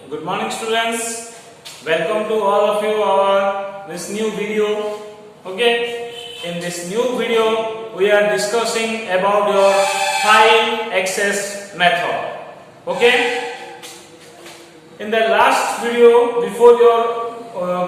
Good morning, students. Welcome to all of you our this new video. Okay, in this new video we are discussing about your file access method. Okay, in the last video before your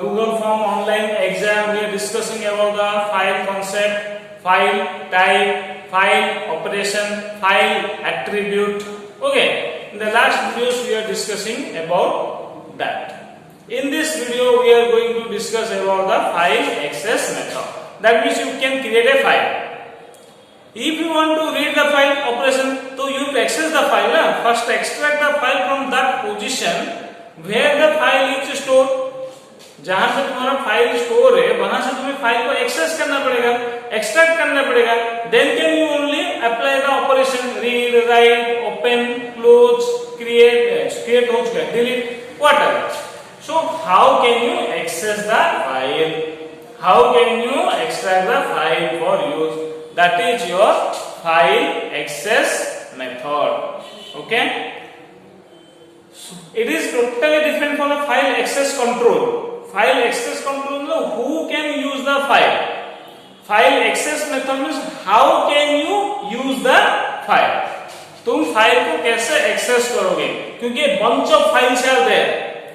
Google Form online exam, we are discussing about the file concept, file type, file operation, file attribute. Okay. In the last videos we are discussing about that. In this video we are going to discuss about the file access method. That means you can create a file. If you want to read the file operation, so you access the file. First extract the file from that position where the file is stored. जहां पे तुम्हारा file store है वहां से तुम्हें file को access करना पड़ेगा, एक्सट्रैक्ट करना पड़ेगा. Then can you only apply the operation read, write, open, close, create हो चुका है, delete, whatever. So how can you access the file, how can you extract the file for use? That is your file access method. Okay, it is totally different from the file access control. File access control means who can use the file. File access method means how can you use the file. तुम file को कैसे access करोगे? क्योंकि bunch of files are there,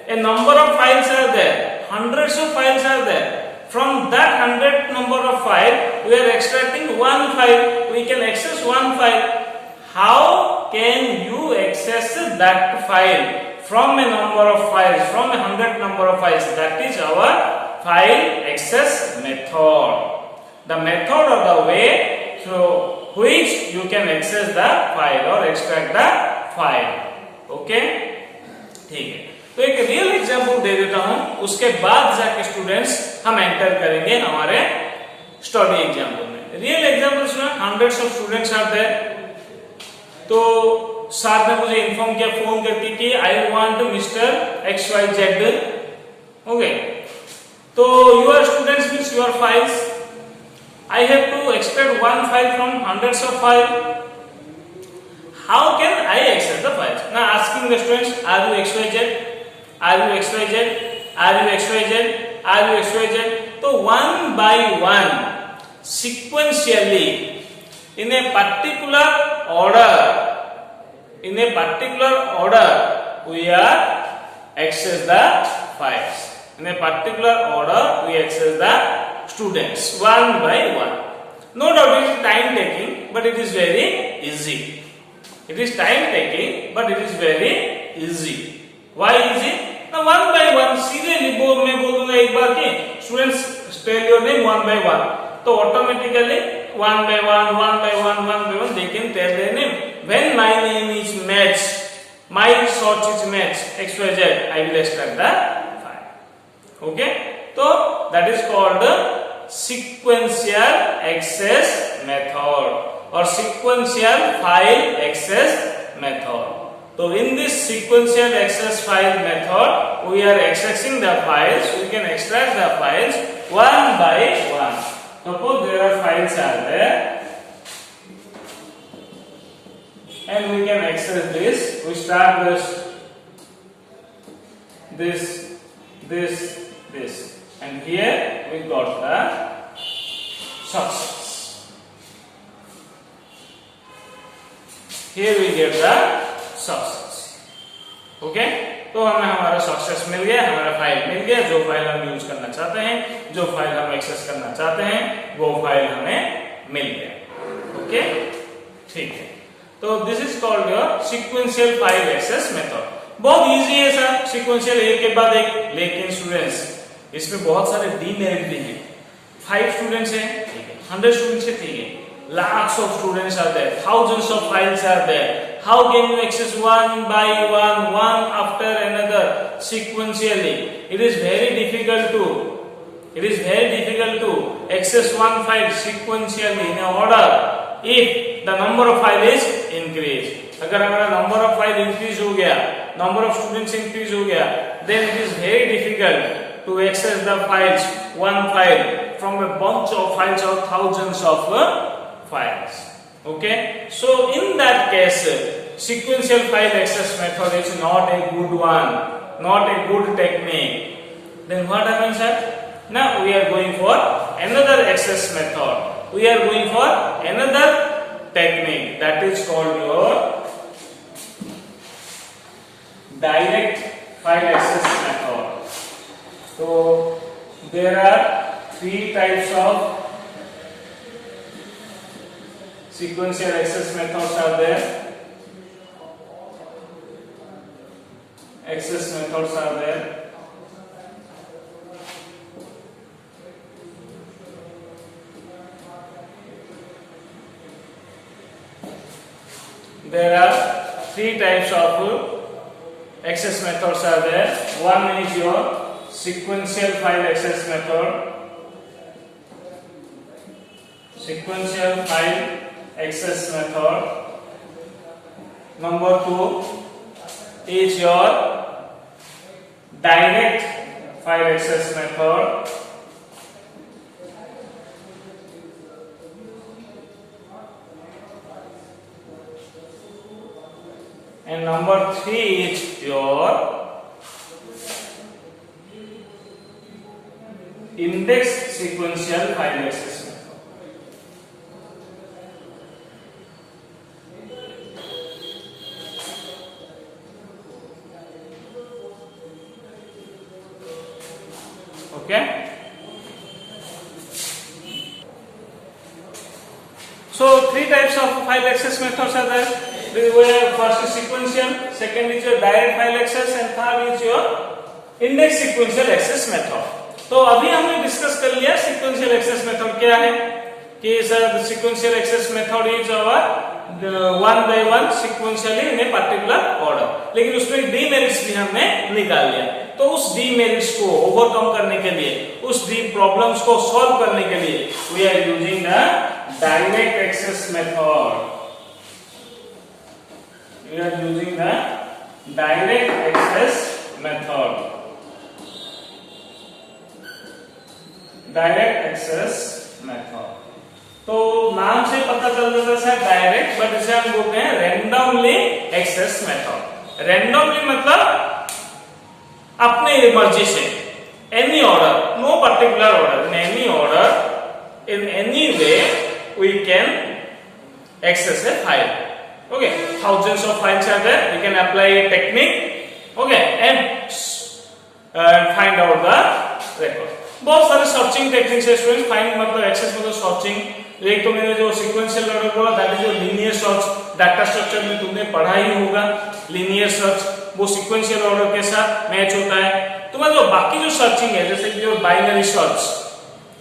a number of files are there, hundreds of files are there. From that 100 number of file, we are extracting one file. We can access one file. How can you access that file from a number of files, from a 100 number of files? That is our file access method. The method or the way through which you can access the file or extract the file. Okay? ठीक है. तो एक real example दे देता हूं, उसके बाद जाके students हम एंटर करेंगे हमारे स्टडी एग्जांपल में. रियल एग्जांपल्स में hundreds of students are there. तो साथ में मुझे इन्फॉर्म किया फोन करके कि I want mister XYZ. Okay, तो your students means your files. I have to extract one file from hundreds of file. How can I access the files? Now asking the students, are you XYZ, are you XYZ, are you XYZ, are you XYZ. तो one by one sequentially in a particular order we are access the files. In a particular order we access the students one by one. No doubt it is time taking, but it is very easy. It is time taking, but it is very easy. Why easy? Now one by one सीधे मैं बोल दूंगा एक बार कि students spell your name one by one. तो automatically one by one they can tell their name. When my name is match, my search is match XYZ, I will extract the file. Okay, so that is called the sequential access method or sequential file access method. So in this sequential access file method we are accessing the files. We can extract the files one by one. Suppose there are files are there and we can access this. We start this and here we got the success. Here we get the success. Okay, तो हमें हमारा success मिल गया, हमारा file मिल गया. जो file हम use करना चाहते हैं, जो फाइल हम एक्सेस करना चाहते हैं, वो फाइल हमें मिल गया. ओके, ठीक है. तो this is called your sequential file access method. बहुत इजी है सर, सीक्वेंशियल एक के बाद एक. लेकिन स्टूडेंट्स इसमें बहुत सारे डीमेरिट भी हैं. 5 स्टूडेंट्स हैं, ठीक है, 100 स्टूडेंट्स हैं, ठीक है, lakhs of students are there, thousands of files are there. How can you access one by one after another sequentially? It is very difficult to access one file sequentially in order if the number of file is increased. अगर हमारा number of file increase हो गया, number of students increase हो गया, then it is very difficult to access the files, one file from a bunch of files or thousands of files. Okay, so in that case sequential file access method is not a good one. not a good technique, then what happens, sir? Now we are going for another access method. We are going for another technique, that is called your direct file access method. So there are three types of sequential access methods are there. Access methods are there. There are three types of access methods are there. One is your sequential file access method. Sequential file access method. Number 2 is your direct file access method. And number 3 is your index sequential file access method. Okay. So three types of file access methods are there. First is sequential, second is your direct file access, and third is your index sequential access method. तो अभी हमने discuss कर लिया sequential access method क्या है, कि sir sequential access method is our one by one sequentially in a particular order. लेकिन उसमें demerits भी हमने निकाल लिया. तो उस demerits को overcome करने के लिए, उस problems को solve करने के लिए we are using the direct access method. We are using the direct access method. Direct access method. तो नाम से पता चल जाता है डायरेक्ट, बट इसे हम बोलते हैं रैंडमली एक्सेस मेथड. रैंडमली मतलब अपने मर्जी से, any order, no particular order, in any order, in any way we can access a file. Okay, thousands of files are there. You can apply a technique, okay, and find out the record. बहुत सारे searching techniques है student. Find मतलब access मतलब searching. एक तो मैंने जो sequential order बोला, दैट इज जो लीनियर सर्च. डाटा स्ट्रक्चर में तुमने पढ़ा ही होगा. लीनियर सर्च वो सीक्वेंशियल ऑर्डर के साथ मैच होता है. तुम्हारा जो बाकी जो सर्चिंग है, जैसे कि जो binary search,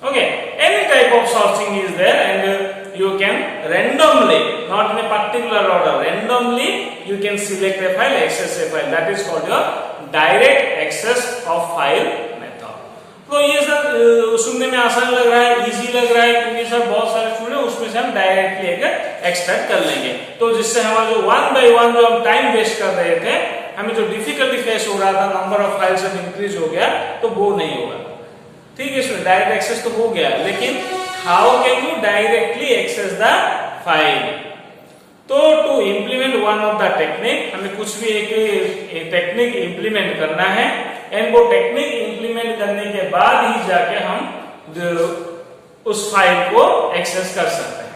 okay, any type of searching is there, and you can randomly, not in a particular order, randomly you can select a file, access a file. That is called your direct access of file method. तो ये सब सुनने में आसान लग रहा है, easy लग रहा है, क्योंकि सर बहुत सारे स्टूडेंट उसमें से हम डायरेक्टली लेकर एक्सट्रैक्ट कर लेंगे. तो जिससे हमारा जो वन बाय वन जो हम टाइम वेस्ट कर रहे थे, हमें जो डिफिकल्टी फेस हो रहा था, नंबर ऑफ फाइल्स अब इंक्रीज हो गया, तो वो नहीं होगा. ठीक है स्टूडेंट, डायरेक्ट एक्सेस तो हो गया, लेकिन how can you directly access the file? तो to implement one of the technique, हमें कुछ भी एक टेक्निक इम्प्लीमेंट करना है, एंड वो टेक्निक इम्प्लीमेंट करने के बाद ही जाके हम उस फाइल को एक्सेस कर सकते हैं.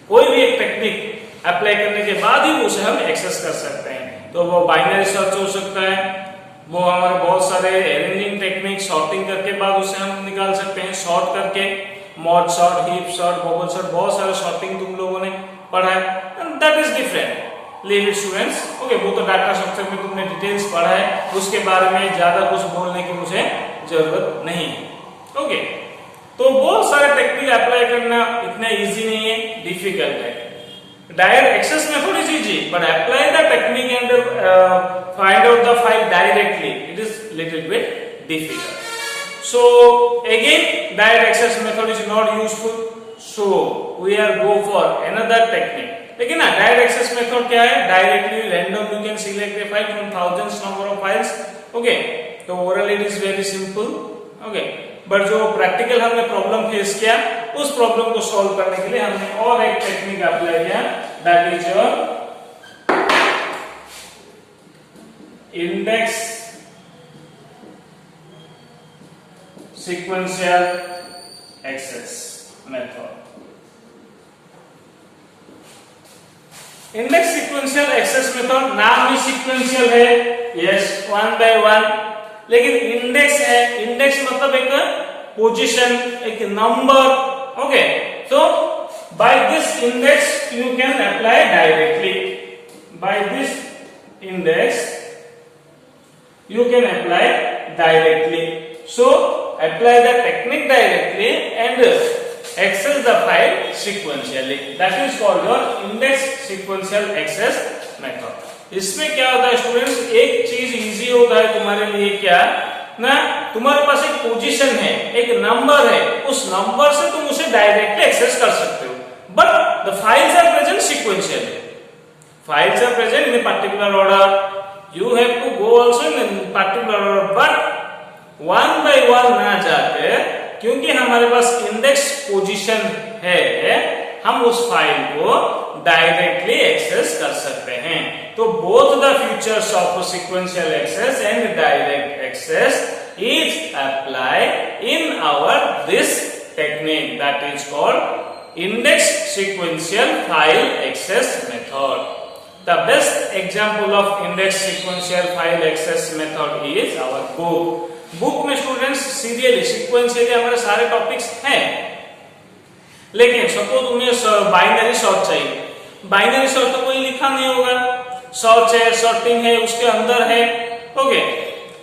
कोई भी एक टेक्निक अप्लाई करने के बाद ही उसे हम एक्सेस कर सकते हैं. तो वो बाइनरी सर्च हो सकता है, वो हमारे बहुत सारे अरेंजिंग टेक्निक, सॉर्टिंग करके बाद उसे हम निकाल सकते हैं, सॉर्ट करके, mod sort, heap sort, bubble sort, बहुत सारे सॉर्टिंग तुम लोगों ने पढ़ा है. And that is different. Leave it students. Okay, वो तो डाटा स्ट्रक्चर में तुमने डिटेल्स पढ़ा है, उसके बारे में ज्यादा कुछ बोलने की मुझे जरूरत नहीं है. ओके, तो बहुत सारे टेक्निक अप्लाई करना इतना इजी नहीं है, डिफिकल्ट है. Direct access method is easy, but apply the technique and find out the file directly, it is little bit difficult. So again, direct access method is not useful, so we are go for another technique. लेकिन ना direct access method क्या है? Directly random you can select a file from thousands number of files. Okay, तो oral it is very simple. Okay, but जो practical हमने problem face किया, उस problem को सॉल्व करने के लिए हमने और एक टेक्निक अप्लाई किया, that is your index sequential access method. Index sequential access method नाम ही सीक्वेंशियल है, यस, 1 बाय 1, लेकिन इंडेक्स है। इंडेक्स मतलब एक पोजीशन, एक number, okay. So by this index you can apply directly. By this index you can apply directly. So apply the technique directly and access the file sequentially. That is called your index sequential access method. इसमें क्या होता है students, एक चीज easy होता है तुम्हारे लिए, क्या ना, तुम्हारे पास एक पोजीशन है, एक नंबर है, उस नंबर से तुम उसे डायरेक्टली एक्सेस कर सकते हो, but the files are present sequentially. Files are present in particular order, you have to go also in particular order, but 1 by 1 ना जाकर, क्योंकि हमारे पास इंडेक्स पोजीशन है, हम उस फाइल को डायरेक्टली एक्सेस कर सकते हैं। तो both the features of sequential access and direct access is applied in our this technique that is called index sequential file access method. The best example of index sequential file access method is our book. Book में students serially sequentially हमारे सारे topics हैं, लेकिन suppose तुम्हें binary sort चाहिए, binary sort तो कोई लिखा नहीं होगा, सॉर्ट है, सॉर्टिंग है, उसके अंदर है, ओके।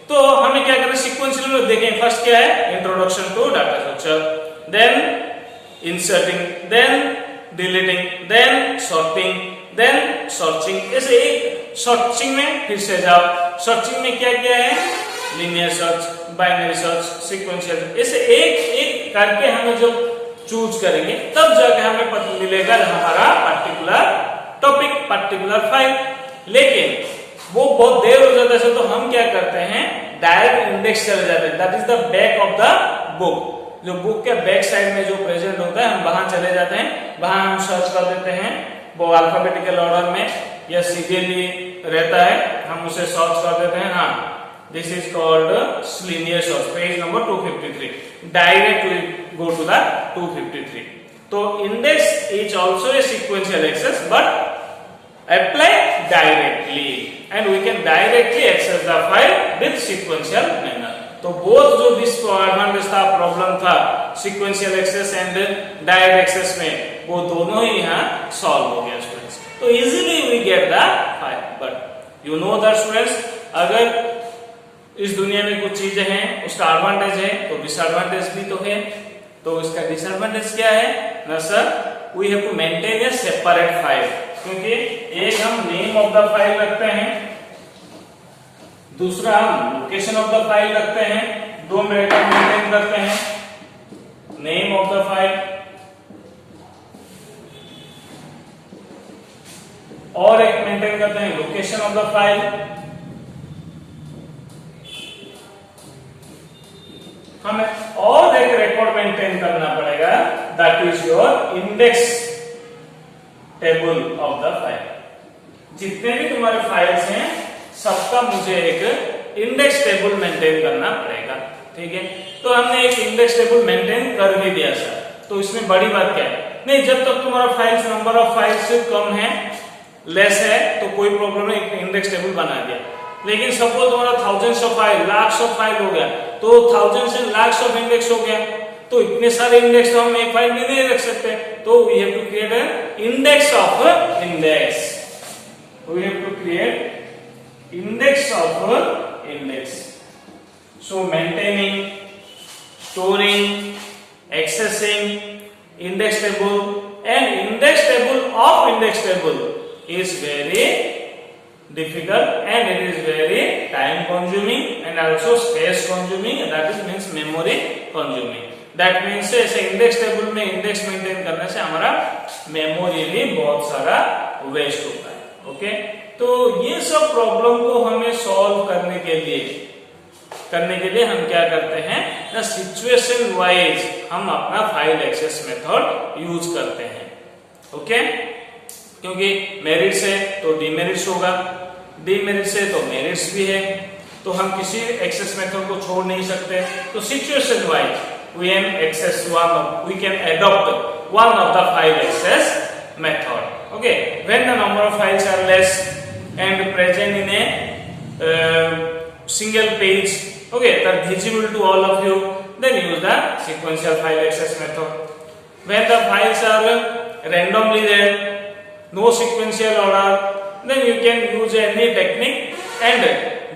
तो हमें क्या करना है, सीक्वेंशियल में देखें। फर्स्ट क्या है, introduction to data structure, then inserting, then deleting, then sorting, then searching. ऐसे एक सर्चिंग में फिर से जाओ, सर्चिंग में क्या क्या है, linear search, binary search, sequential, ऐसे एक एक करके हमें जो चूज करेंगे तब जाके हमें पता मिलेगा हमारा पर्टिकुलर टॉपिक, पर्टिकुलर फाइल। लेकिन वो बहुत देर हो जाता है, तो हम क्या करते हैं, डायरेक्ट इंडेक्स चले जाते हैं, that is the back of the book. जो बुक के बैक साइड में जो प्रेजेंट होता है, हम वहां चले जाते हैं, वहां हम सर्च कर देते हैं, वो अल्फाबेटिकल ऑर्डर में या सीरियली रहता है, हम उसे सर्च कर देते हैं। हाँ, this is called linear search, page number 253, direct we go to the 253. So index is also a sequential access, but apply directly and we can directly access the file with sequential manner. तो both जो disadvantage था, problem था sequential access and direct access में, वो दोनों ही यहाँ solve हो गया स्टूडेंट्स। तो easily we get the file, but you know that students, अगर इस दुनिया में कुछ चीजें हैं, उसका एडवांटेज है तो डिसएडवांटेज भी तो है। तो इसका डिसएडवांटेज क्या है ना sir, we have to maintain a separate file, क्योंकि एक हम नेम ऑफ द फाइल रखते हैं, दूसरा हम लोकेशन ऑफ द फाइल रखते हैं, दो मेथड मेंटेन करते हैं, नेम ऑफ द फाइल और एक मेंटेन करते हैं लोकेशन ऑफ द फाइल। हमें और एक रिकॉर्ड मेंटेन करना पड़ेगा, that is your index table of the file. जितने भी तुम्हारे फाइल्स हैं सबका मुझे एक इंडेक्स टेबल मेंटेन करना पड़ेगा, ठीक है। तो हमने एक इंडेक्स टेबल मेंटेन कर भी दिया सर, तो इसमें बड़ी बात क्या है, नहीं, जब तक तुम्हारा फाइल्स नंबर ऑफ फाइल्स से कम है, लेस है, तो कोई प्रॉब्लम नहीं, एक इंडेक्स टेबल बना दिया। लेकिन सपोज तुम्हारा thousands of file, lakhs of file हो गया, तो thousands and lakhs of index हो गया, तो इतने सारे इंडेक्स तो हम एक फाइल में नहीं रख सकते, तो we have to create an index of index, we have to create index of index. So maintaining, storing, accessing index table and index table of index table is very difficult and it is very time consuming and also space consuming, that is means memory consuming. That means ऐसे index table में index maintain करने से हमारा memory भी बहुत सारा waste होता है, ओके। तो ये सब प्रॉब्लम को हमें सॉल्व करने के लिए हम क्या करते हैं ना, सिचुएशन वाइज हम अपना फाइल एक्सेस मेथड यूज करते हैं, ओके। क्योंकि मेरिट्स है तो डिमेरिट्स होगा, डिमेरिट्स है तो मेरिट्स भी है, तो हम किसी एक्सेस मेथड को छोड़ नहीं सकते। तो situation wise we can adopt one of the file access method. Okay, when the number of files are less and present in a single page, okay, that visible to all of you, then use the sequential file access method. When the files are randomly there, no sequential order, then you can use any technique and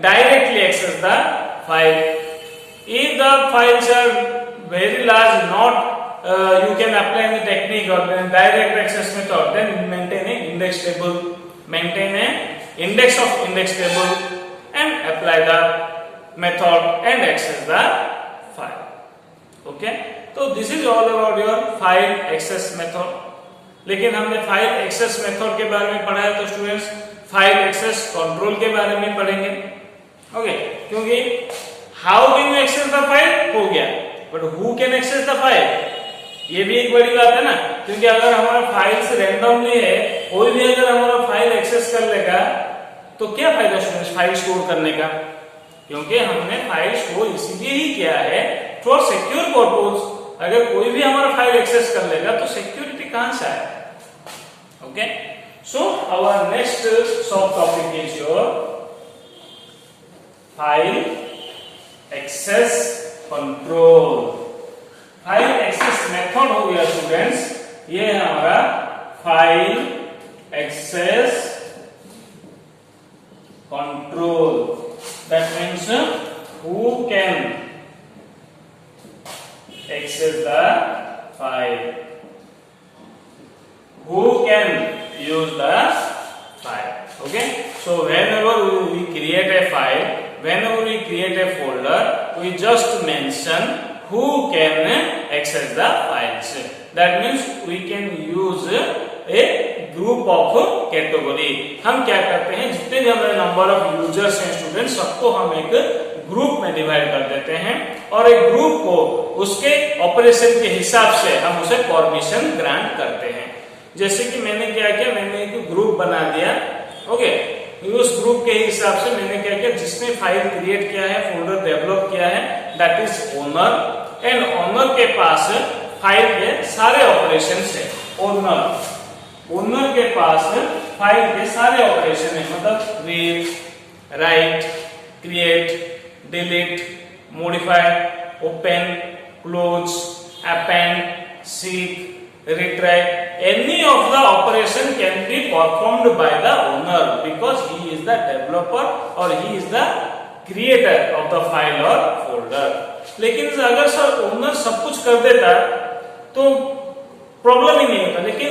directly access the file. If the files are very large, you can apply any technique or direct access method, then maintain a index table, maintain a index of index table and apply the method and access the file. Okay, so this is all about your file access method. लेकिन हमने file access method के बारे में पढ़ा है, तो students file access control के बारे में पढ़ेंगे। ओके, क्योंकि how can you access the file हो गया, but who can access the file, ये भी एक बड़ी बात है ना। क्योंकि अगर हमारा फाइल्स रैंडमली है, कोई भी अगर हमारा फाइल एक्सेस कर लेगा तो क्या फायदा स्टूडेंट्स फाइल स्टोर करने का, क्योंकि हमने फाइल स्टोर इसीलिए ही किया है फॉर सिक्योर पर्पस। अगर कोई भी हमारा फाइल एक्सेस कर लेगा तो सिक्योरिटी कहां से आए। Okay, so our next sub topic is your file access control. File access method हो गया स्टूडेंट्स, ये है हमारा file access control. That means who can access the file, who can use the file. Okay, so whenever we create a file, whenever we create a folder, we just mention who can access the files. That means we can use a group of category. हम क्या करते हैं, जितने भी हमारे number of users हैं students, सबको हम एक ग्रुप में डिवाइड कर देते हैं और एक ग्रुप को उसके ऑपरेशन के हिसाब से हम उसे परमिशन ग्रांट करते हैं। जैसे कि मैंने क्या किया, मैंने एक ग्रुप बना दिया। ओके, उस ग्रुप के हिसाब से मैंने क्या किया, जिसने फाइल क्रिएट किया है, फोल्डर डेवलप किया है, that is owner, and owner के पास फाइल के सारे ऑपरेशन है। ओनर के पास फाइल के सारे ऑपरेशन है, मतलब read, right, create, delete, modify, open, close, append, seek, retrieve, any of the operation can be performed by the owner because he is the developer or he is the creator of the file or folder. लेकिन अगर sir owner सब कुछ कर देता तो problem ही नहीं होता, लेकिन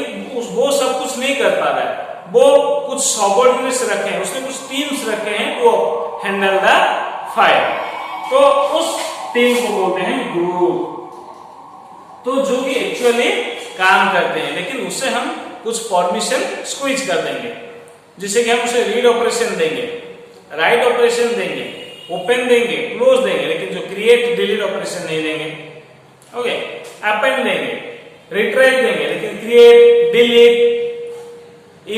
वो सब कुछ नहीं कर पा रहा है, वो कुछ सबऑर्डिनेट्स रखे हैं, उसने कुछ टीम्स रखे हैं वो हैंडल द फाइल, तो उस टीम को बोलते हैं ग्रुप। तो जो कि एक्चुअली काम करते हैं, लेकिन उससे हम कुछ परमिशन स्क्वीज कर देंगे, जिससे कि हम उसे रीड ऑपरेशन देंगे, राइट ऑपरेशन देंगे, ओपन देंगे, क्लोज देंगे, लेकिन जो क्रिएट डिलीट ऑपरेशन नहीं देंगे। ओके, अपेंड देंगे, रिट्राइव देंगे, लेकिन क्रिएट, डिलीट,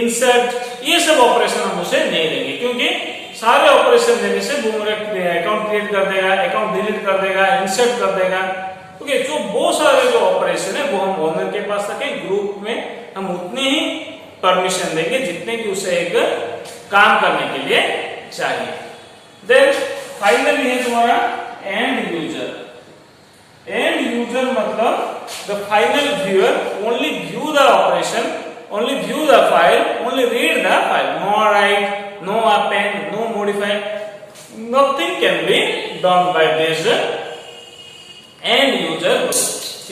इंसर्ट, ये सब ऑपरेशन हम उसे नहीं देंगे, क्योंकि सारे ऑपरेशन देने से वो अकाउंट क्रिएट कर देगा, अकाउंट डिलीट कर देगा, इंसर्ट कर देगा। ओके, तो वो सारे जो ऑपरेशन है वो हम ओनर के पास रखें, ग्रुप में हम उतने ही परमिशन देंगे जितने की उसे एक काम करने के लिए चाहिए। देन फाइनली है तुम्हारा एंड यूजर। एंड यूजर मतलब the final viewer only view the operation, only view the file, only read the file, no write, no append, no modify, nothing can be done by this end user group.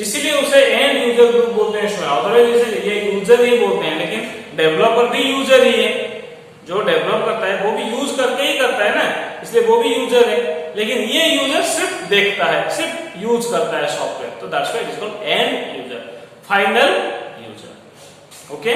इसीलिए उसे end user group बोलते हैं student, otherwise ये user ही बोलते हैं, लेकिन developer भी user ही है, जो डेवलप करता है वो भी यूज करके ही करता है ना, इसलिए वो भी यूजर है, लेकिन ये यूजर सिर्फ देखता है, सिर्फ यूज करता है सॉफ्टवेयर, तो that's why it is called end user, final user. Okay,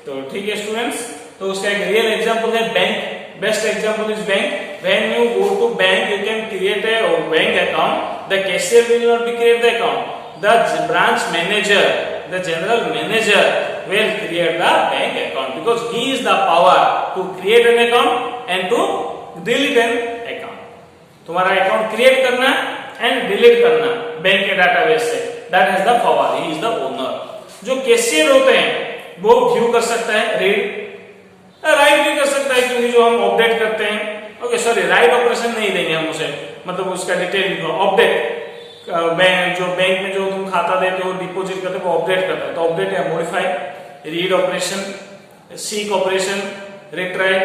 तो ठीक है स्टूडेंट्स, तो उसका एक रियल एग्जांपल है bank. Best example is bank. When you go to bank you can create a bank account, the cashier will not be create the account, the branch manager, the general manager will create the bank account because he is the power to create an account and to delete an account. तुम्हारा account create करना and delete करना bank के database से, that is the Fawad, he is the owner. जो cashier होते हैं वो view कर सकता है, रीड, राइट भी कर सकता है, क्योंकि जो हम अपडेट करते हैं, ओके सॉरी राइट ऑपरेशन नहीं देंगे हम उसे, मतलब उसका डिटेल अपडेट, जो बैंक में जो तुम खाता देते हो डिपॉजिट करते हो वो अपडेट करता है, तो अपडेट या modify, read operation, seek operation, retrieve,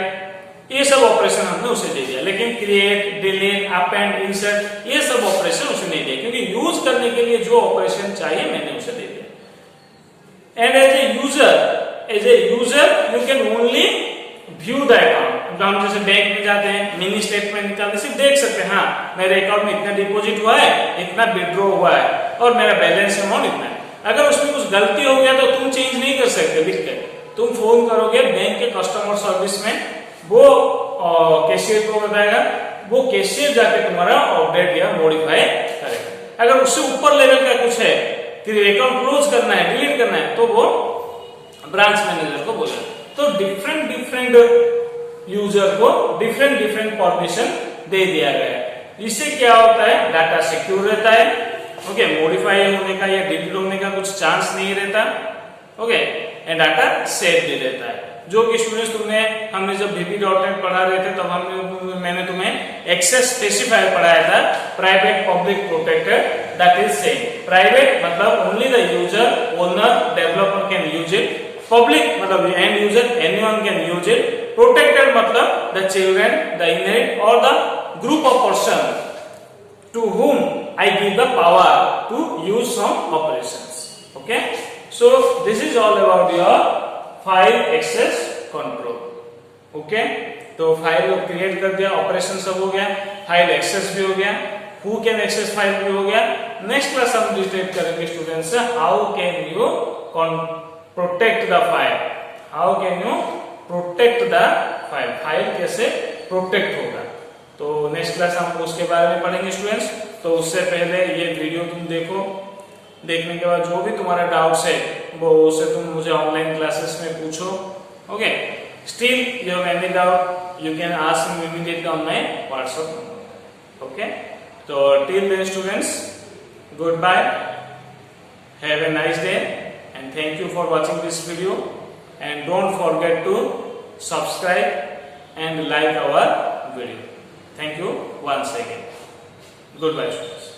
ये सब ऑपरेशन हमने उसे दे दिया. लेकिन क्रिएट, डिलीट, अपेंड, इंसर्ट ये सब ऑपरेशन उसे नहीं दिया, क्योंकि यूज करने के लिए जो ऑपरेशन चाहिए मैंने उसे दे दिया. And as a user you can only view the account. हम जैसे बैंक में जाते हैं, मिनी स्टेटमेंट निकालते सिर्फ देख सकते हैं, हाँ मेरे अकाउंट में इतना डिपॉजिट हुआ है, इतना विड्रॉ हुआ है और मेरा बैलेंस अमाउंट इतना है. अगर उसमें कुछ गलती हो गया तो तुम चेंज नहीं कर सकते लिख के, तुम फोन करोगे बैंक के कस्टमर सर्विस में, वो कैशियर को बताएगा, वो कैशियर जाके तुम्हारा अपडेट या मॉडिफाई करेगा. अगर उससे ऊपर लेवल का कुछ है कि अकाउंट क्लोज करना है, डिलीट करना है, तो वो ब्रांच मैनेजर को बोलेगा. तो डिफरेंट यूजर को डिफरेंट परमिशन दे दिया गया है. इससे क्या होता है, डाटा सिक्योर रहता है, ओके, मॉडिफाई होने का या डिलीट होने का कुछ चांस नहीं रहता, ओके, एंड डाटा सेफ भी रहता है. जो कि स्टूडेंट्स हमने जब VB.NET पढ़ा रहे थे तब मैंने तुम्हें एक्सेस स्पेसिफायर पढ़ाया था, private, public, protected, that is same. Private मतलब only the user, owner, developer can use it. Public मतलब end user, anyone can use it. Protected मतलब द चिल्ड्रन, द इनहेरिट और the group of person to whom I give the power to use some operations. Okay, so this is all about your file access control. Okay, तो file को create कर दिया, operation सब हो गया, file access भी हो गया, who can access फाइल भी हो गया. नेक्स्ट क्लास हम डिस्कस करेंगे students, how can you protect the file, how can you protect the file, file कैसे प्रोटेक्ट होगा. तो नेक्स्ट क्लास हम उसके बारे में पढ़ेंगे स्टूडेंट्स. तो उससे पहले ये वीडियो तुम देखो, देखने के बाद जो भी तुम्हारा डाउट्स है वो उसे तुम मुझे ऑनलाइन क्लासेस में पूछो. Okay, still you have any doubt you can ask me immediately on my WhatsApp number. Okay, तो till then students, good bye, have a nice day and thank you for watching this video and don't forget to subscribe and like our video. Thank you once again. Goodbye students.